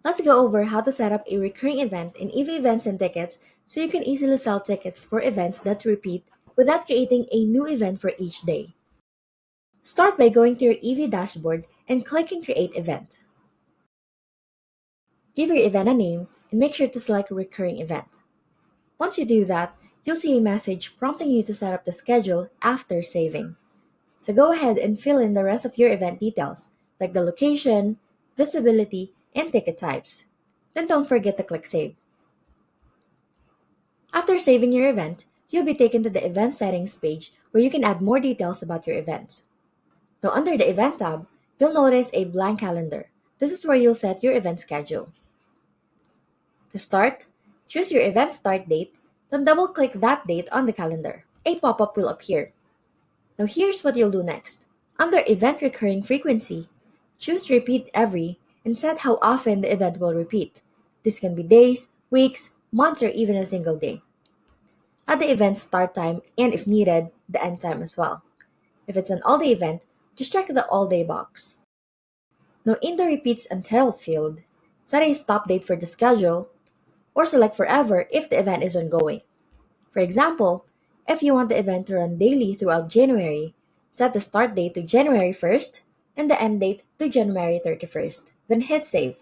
Let's go over how to set up a recurring event in Evey Events and Tickets so you can easily sell tickets for events that repeat without creating a new event for each day. Start by going to your Evey dashboard and clicking Create Event. Give your event a name and make sure to select recurring event. Once you do that, you'll see a message prompting you to set up the schedule after saving. So go ahead and fill in the rest of your event details, like the location, visibility, and ticket types. Then don't forget to click Save. After saving your event, you'll be taken to the Event Settings page where you can add more details about your event. Now, under the Event tab, you'll notice a blank calendar. This is where you'll set your event schedule. To start, choose your event start date, then double-click that date on the calendar. A pop-up will appear. Now here's what you'll do next. Under Event Recurring Frequency, choose Repeat Every and set how often the event will repeat. This can be days, weeks, months, or even a single day. Add the event's start time and, if needed, the end time as well. If it's an all-day event, just check the all-day box. Now in the Repeats Until field, set a stop date for the schedule or select Forever if the event is ongoing. For example, if you want the event to run daily throughout January, set the start date to January 1st and the end date to January 31st, then hit Save.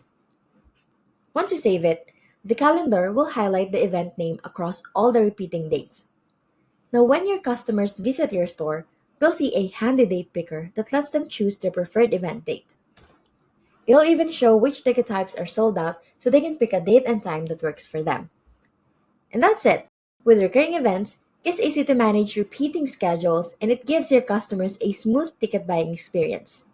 Once you save it, the calendar will highlight the event name across all the repeating days. Now, when your customers visit your store, they'll see a handy date picker that lets them choose their preferred event date. It'll even show which ticket types are sold out so they can pick a date and time that works for them. And that's it. With recurring events, it's easy to manage repeating schedules and it gives your customers a smooth ticket buying experience.